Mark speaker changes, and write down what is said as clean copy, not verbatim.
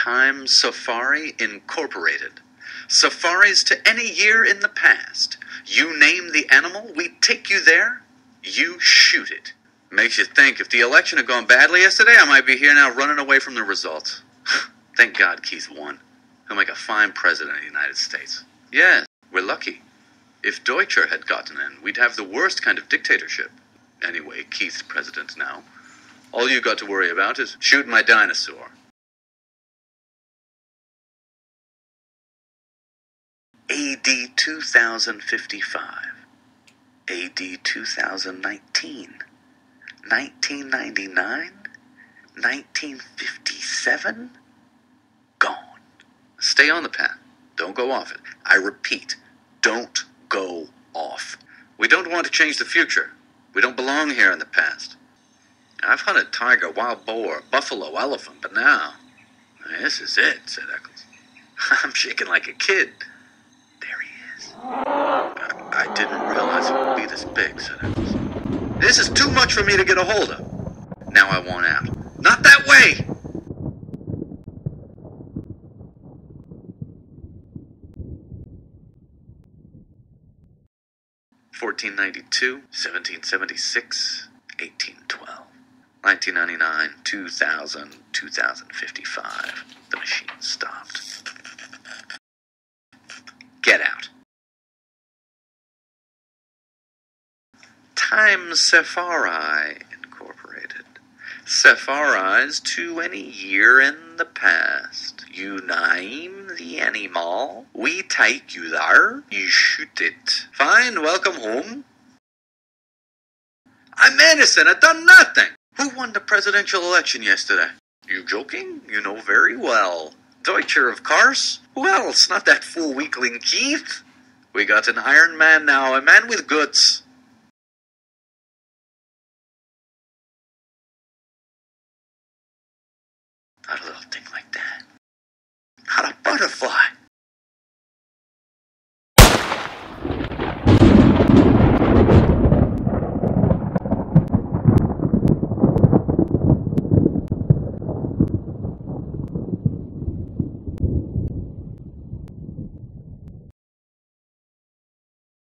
Speaker 1: Time Safari Incorporated. Safaris to any year in the past. You name the animal, we take you there, you shoot it. Makes you think, if the election had gone badly yesterday, I might be here now running away from the results. Thank God Keith won. He'll make a fine president of the United States. Yes, we're lucky. If Deutscher had gotten in, we'd have the worst kind of dictatorship. Anyway, Keith's president now. All you got to worry about is shooting my dinosaur. AD 2055. AD 2019. 1999? 1957? Gone. Stay on the path. Don't go off it. I repeat, don't go off. We don't want to change the future. We don't belong here in the past. I've hunted tiger, wild boar, buffalo, elephant, but now... This is it, said Eccles. I'm shaking like a kid. There he is. I didn't realize it would be this big, said Eccles. This is too much for me to get a hold of. Now I want out. Not that way! (1492, 1776, 1812, 1999, 2000, 2055. The machine stopped. Get out. Time Safari Incorporated. Safaris to any year in the past. You name the animal, we take you there, you shoot it. Fine, welcome home. I'm innocent, I've done nothing. Who won the presidential election yesterday? You joking? You know very well. Deutscher, of course. Who else? Not that fool weakling Keith. We got an Iron Man now, a man with guts. Not a little thing like that. Not a butterfly.